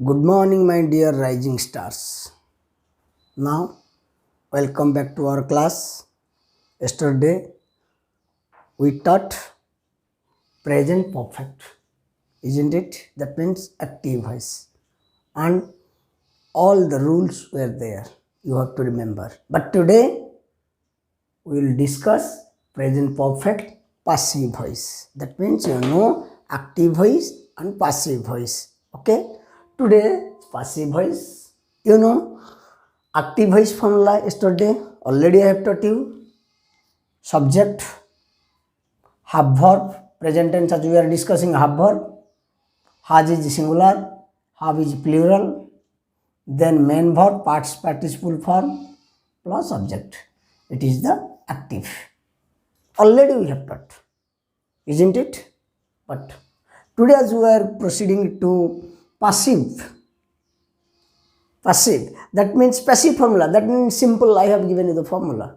Good morning, my dear rising stars. Now, welcome back to our class. Yesterday, we taught present perfect, isn't it? That means active voice. And all the rules were there. You have to remember. But today, we will discuss present perfect passive voice. That means active voice and passive voice. Okay? Today, passive voice. Active voice formula yesterday already I have taught you. Subject, have verb, present tense as we are discussing have verb, has is singular, have is plural, then main verb, past participle form plus subject. It is the active. Already we have taught, isn't it? But today as we are proceeding to passive, that means passive formula, that means simple. I have given you the formula.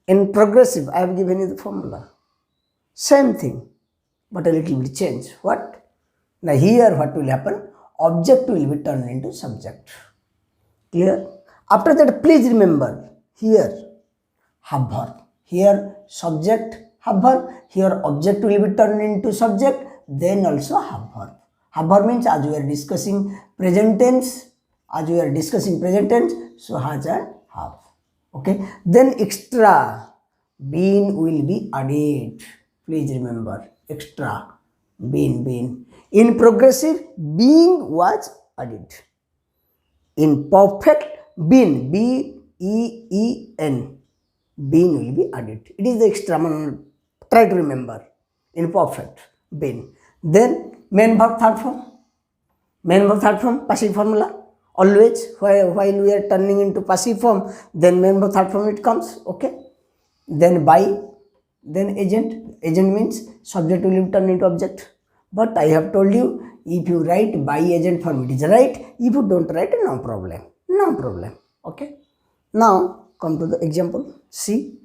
In progressive, I have given you the formula. Same thing, but a little bit change. What? Now here what will happen? Object will be turned into subject. Clear? After that, please remember, here have verb. Here subject have verb. Here object will be turned into subject. Then also have verb. Have verb means as we are discussing present tense. So has and have. Okay. Then extra been will be added. Please remember, extra been. In progressive, being was added. In perfect, been, B-E-E-N, been will be added. It is the extra. Try to remember. In perfect, been. Then main verb third form, passive formula. Always, while we are turning into passive form, then main verb third form it comes. Okay. Then by, then agent. Agent means subject will be turned into object. But I have told you, if you write by agent form, it is right. If you don't write, no problem. Okay. Now come to the example. See,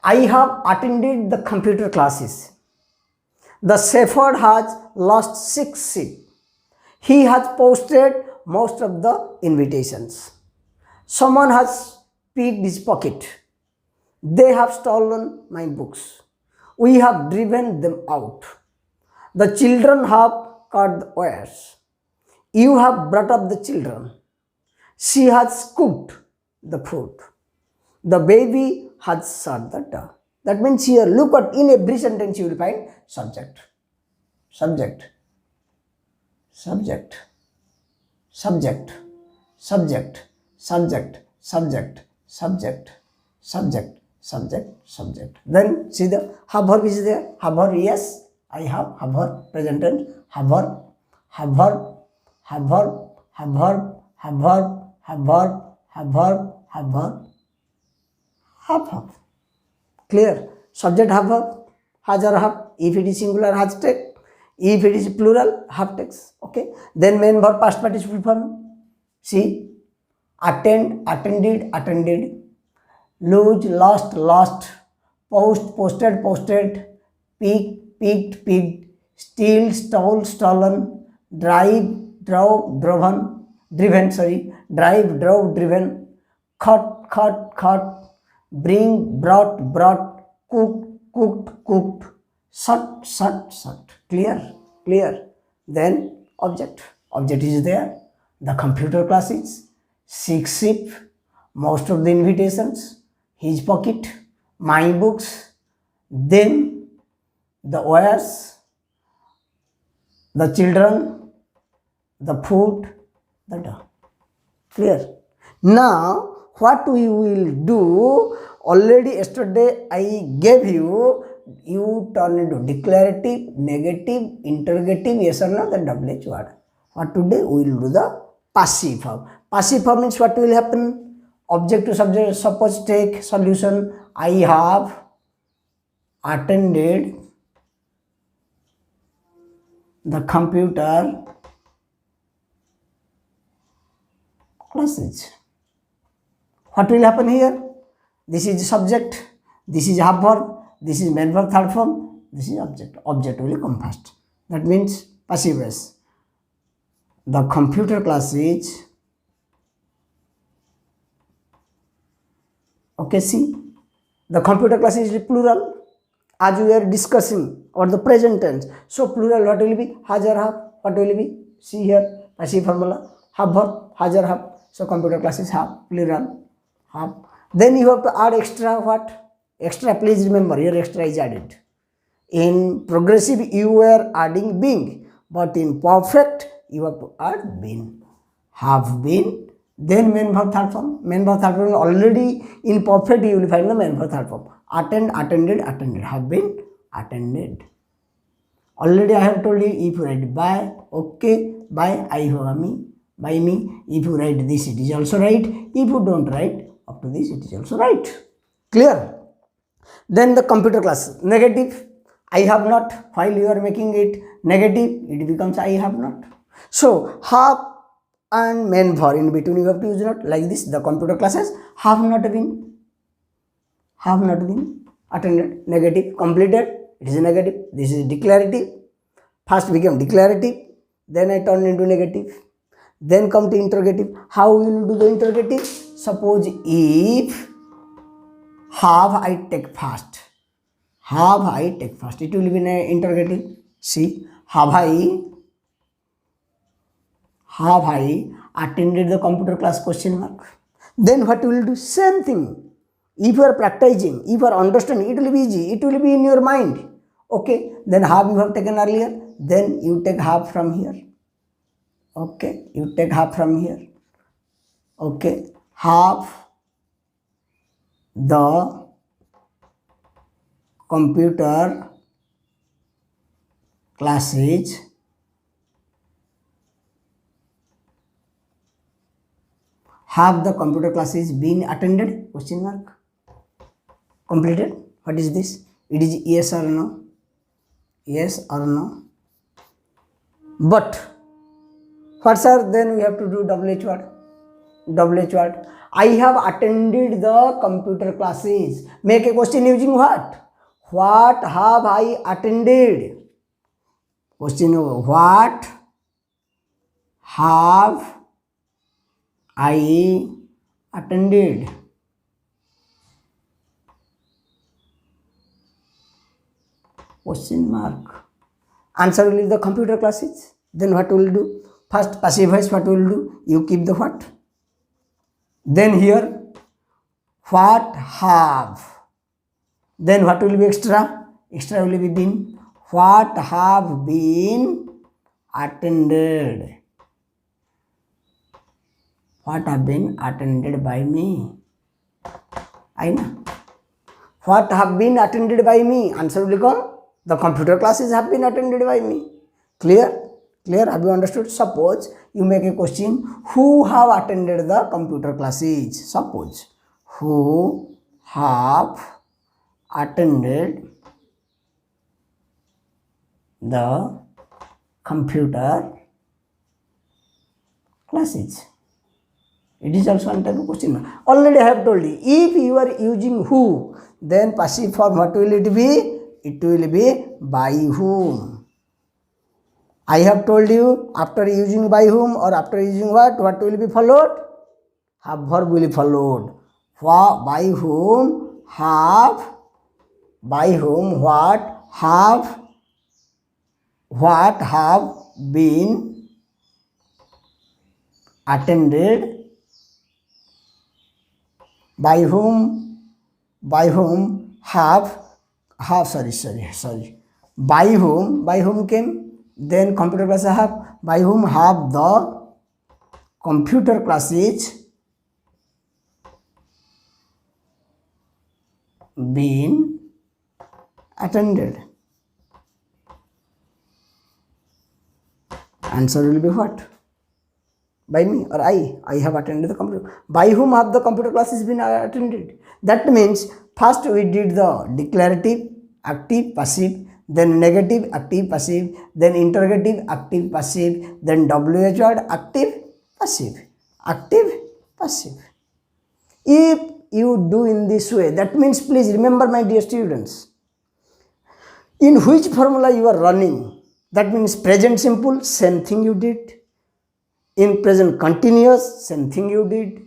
I have attended the computer classes. The shepherd has lost 6 sheep. He has posted most of the invitations. Someone has picked his pocket. They have stolen my books. We have driven them out. The children have cut the wires. You have brought up the children. She has cooked the food. The baby has shut the door. That means here, look at in every sentence you will find subject. Then see the have verb is there. Have verb, yes, I have verb, present tense, have verb. Clear? Subject have verb, has or have. If it is singular, has take. If it is plural, have takes. Okay. Then main verb, past participle form. See, attend, attended. Lose, lost. Post, posted. Picked, steal, stolen. Drive, driven. Driven. Cut. Bring, brought. Cooked. Shut. Clear. Then object is there. The computer classes, 6 sheep, most of the invitations, his pocket, my books, them, the wires, the children, the food, the dog. Clear? Now, what we will do, already yesterday I gave you turn into declarative, negative, interrogative, yes or no, then WH word. What today we will do the passive form. Passive form means what will happen? Object to subject, suppose take solution, I have attended the computer classes. What will happen here? This is subject, this is have verb, this is main verb third form, this is object. Object will come first. That means passive voice. The computer class is, okay, see, the computer class is plural as we are discussing or the present tense. So plural, what will be? Has or have. What will be? See here, passive formula, have verb, has or have. So computer class is have, plural, have. Then you have to add extra what? Extra, please remember, here extra is added. In progressive, you were adding being, but in perfect, you have to add been. Have been, then main verb third form. Main verb third form already in perfect, you will find the main verb third form. Attend, attended, attended. Have been, attended. Already I have told you, if you write by, okay, by, I have me, by me. If you write this, it is also right. If you don't write, up to this, it is also right. Clear? Then the computer class, negative, I have not. While you are making it negative, it becomes I have not. So have and main verb in between you have to use not, like this. The computer classes have not been attended, negative, completed, it is negative. This is declarative. First became declarative, then I turn into negative. Then come to interrogative. How will you do the interrogative? Suppose if have I take first. Have I take first. It will be an interrogative. See, have I attended the computer class, question mark. Then what you will do? Same thing. If you are practicing, if you are understanding, it will be easy. It will be in your mind. Okay. Then have you have taken earlier. Then you take have from here. Okay. You take have from here. Okay. Have the computer classes been attended, question mark, completed. What is this? It is yes or no, yes or no. But what sir, then we have to do WH word. I have attended the computer classes. Make a question using what? What have I attended? Question, what have I attended? Question mark. Answer will be the computer classes. Then what will do? First passive voice, what will do? You keep the what. Then here, what have. Then what will be extra? Extra will be been. What have been attended. What have been attended by me. I know. What have been attended by me? Answer will come. The computer classes have been attended by me. Clear? Clear? Have you understood? Suppose you make a question. Who have attended the computer classes? Suppose. Who have attended the computer classes? It is also one type of question. Already I have told you. If you are using who, then passive form, what will it be? It will be by whom. I have told you, after using by whom or after using what will be followed? Have verb will be followed. By whom, have, by whom, what have been attended, by whom have, sorry, by whom came, then computer class have, by whom have the computer classes been attended. Answer will be what? By me or I have attended the computer. By whom have the computer classes been attended? That means first we did the declarative, active, passive, then negative, active, passive, then interrogative, active, passive, then WH word, active, passive, active, passive. If you do in this way, that means, please remember my dear students, in which formula you are running, that means present simple, same thing you did. In present continuous, same thing you did.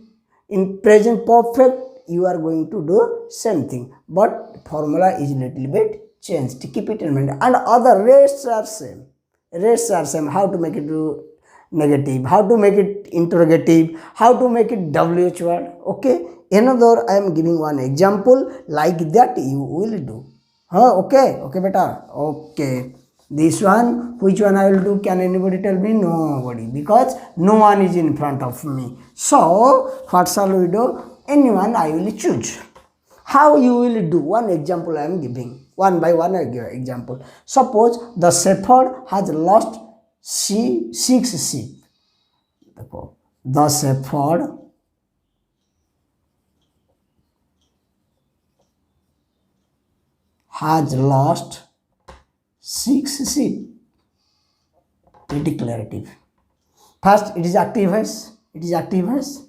In present perfect, you are going to do same thing, but formula is little bit changed. Keep it in mind. And other rests are same. Rests are same. How to make it do negative, how to make it interrogative, how to make it WH word. Okay. Another, I am giving one example like that you will do. Okay. Okay, beta. Okay. This one, which one I will do? Can anybody tell me? Nobody, because no one is in front of me. So, what shall we do? Anyone I will choose. How you will do? One example I am giving. One by one I give example. Suppose the shepherd has lost 6 sheep. The shepherd has lost 6 sheep. Declarative. First, it is active voice. It is active voice.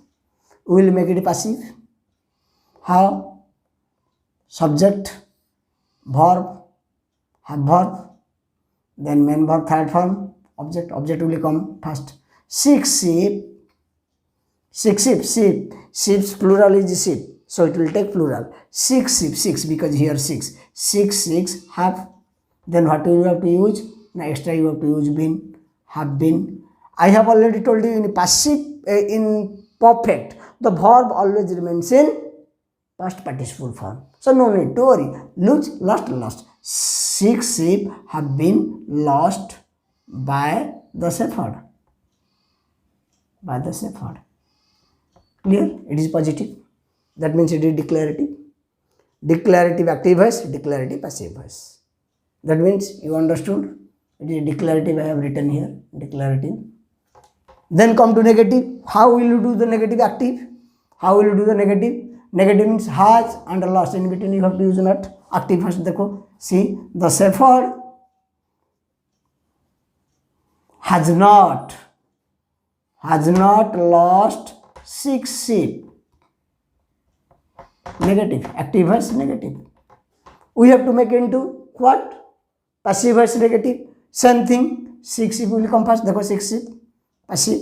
We will make it passive. How? Subject, verb, have verb, then main verb, third form, object. Object will come first. 6 sheep. 6 sheep. Sheep. Sheep's plural is sheep. So it will take plural. 6 sheep. 6 because here 6. 6 have. Then what do you have to use? Now extra you have to use been. Have been. I have already told you in passive, in perfect, the verb always remains in past participle form. So no need to worry. Lost. 6 sheep have been lost by the shepherd. By the shepherd. Clear? It is positive. That means it is declarative. Declarative active voice, declarative passive voice. That means you understood. It is declarative, I have written here. Declarative. Then come to negative. How will you do the negative active? How will you do the negative? Negative means has and lost. In between you have to use not. Active first. Dekho. See, the shepherd has not lost 6 sheep. Negative. Active voice negative. We have to make it into what? Passive voice negative. Same thing. 6 sheep will come first. Dekho 6 sheep. Passive.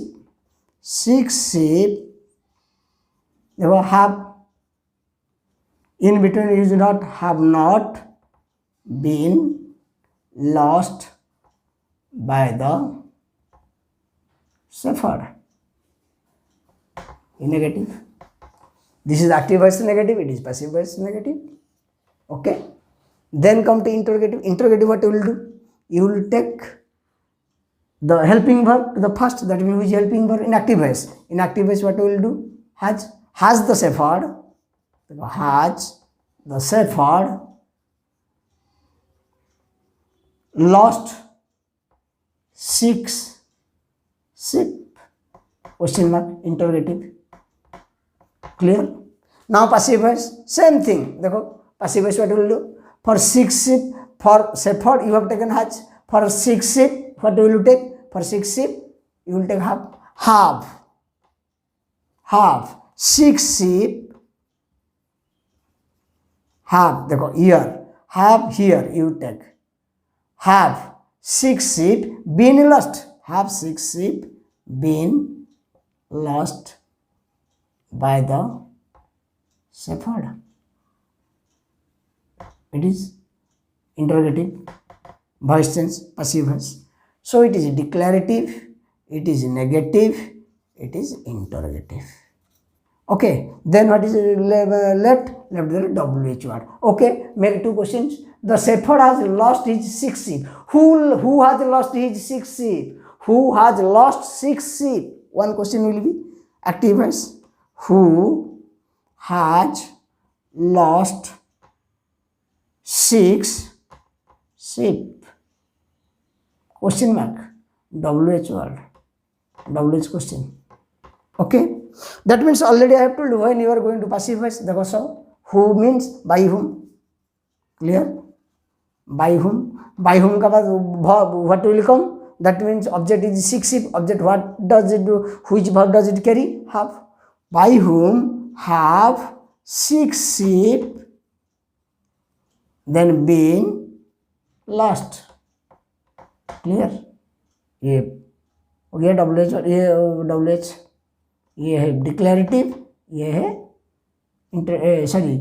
6 sheep. Dekho have. In between is not, have not been lost by the shepherd. In negative. This is active voice negative, it is passive voice negative. Okay. Then come to interrogative. Interrogative, what you will do? You will take the helping verb to the first, that means which helping verb in active voice. In active voice, what you will do? Has the shepherd. Has the shepherd lost 6 sheep? Question mark, interrogative. Clear? Now passive voice, same thing. Dekho, passive voice what you will do? For 6 sheep, for shepherd you have taken has. For 6 sheep, what will you take? For 6 sheep, you will take have. Have. 6 sheep. Have, देखो here, have here you take. Have 6 sheep been lost. Have 6 sheep been lost by the shepherd. It is interrogative, voice tense, passive voice. So it is declarative, it is negative, it is interrogative. Okay, then what is left? Left the WH word. Okay, make 2 questions. The shepherd has lost his 6 sheep. Who has lost his 6 sheep? Who has lost 6 sheep? One question will be active voice. Who has lost 6 sheep? Question mark. WH word. WH question. Okay. That means already I have told you when you are going to passive voice. The question who means by whom. Clear? By whom? By whom ka verb what will come? That means object is 6 sheep. Object what does it do? Which verb does it carry? Have. By whom have 6 sheep then been lost. Clear? Yep. हो गया W H, ये W H ये है declarative, ये है sorry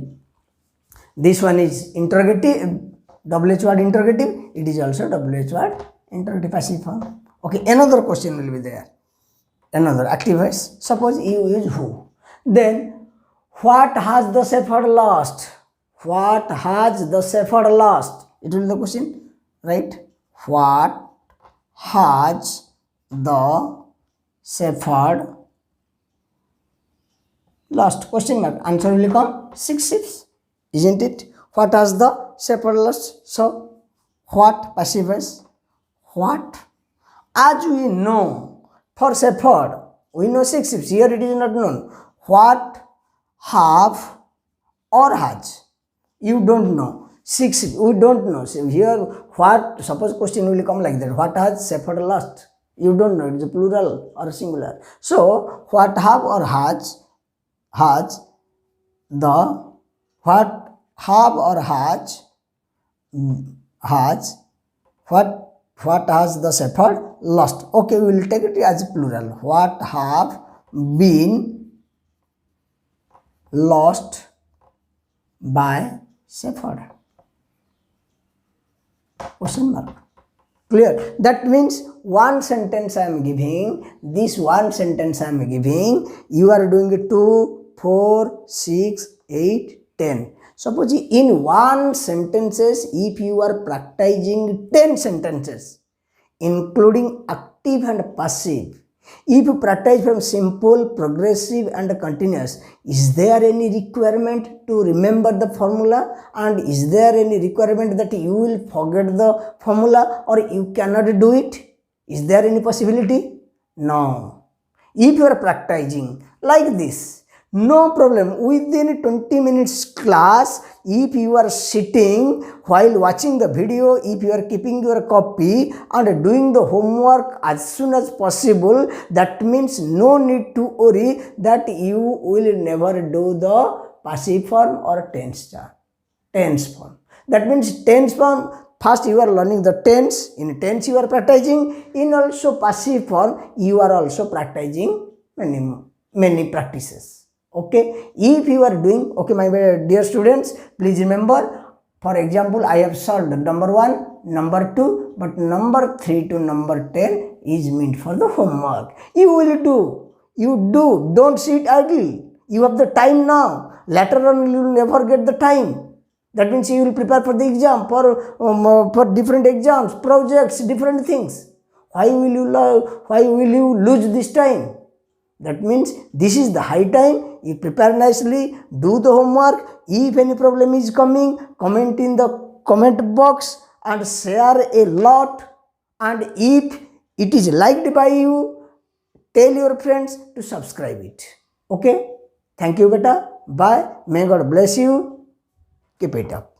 this one is interrogative, W H word interrogative, it is also W H word interrogative passive form. Okay, another question will be there, another active voice. Suppose you use who, then what has the shepherd lost? What has the shepherd lost? It will be the question, right? What has the shepherd lost? Question mark. Answer will come 6 sheep, isn't it? What has the shepherd lost? So what passive voice? What? As we know, for shepherd, we know 6 sheep. Here it is not known. What, have, or has? You don't know. 6 sheep, we don't know. So here, what? Suppose question will come like that. What has shepherd lost? You don't know. It is a plural or a singular. So what have or has the what have or has what has the shepherd lost? Okay, we will take it as plural. What have been lost by shepherd? Question mark. Clear? That means one sentence I am giving, this one sentence I am giving, you are doing 2, 4, 6, 8, 10. Suppose in one sentences, if you are practicing 10 sentences, including active and passive, if you practice from simple, progressive and continuous, is there any requirement to remember the formula, and is there any requirement that you will forget the formula or you cannot do it? Is there any possibility? No. If you are practicing like this, no problem. Within 20 minutes class, if you are sitting while watching the video, if you are keeping your copy and doing the homework as soon as possible, that means no need to worry that you will never do the passive form or tense form. That means tense form, first you are learning the tense, in tense you are practicing, in also passive form you are also practicing many practices. Okay, if you are doing, okay my dear students, please remember, for example I have solved number 1, number 2, but number 3 to number 10 is meant for the homework. You will do, don't sit idle. You have the time now, later on you will never get the time. That means you will prepare for the exam, for different exams, projects, different things. Why will you lose this time? That means this is the high time. You prepare nicely, do the homework. If any problem is coming, comment in the comment box and share a lot. And if it is liked by you, tell your friends to subscribe it. Okay, thank you beta, bye, may God bless you, keep it up.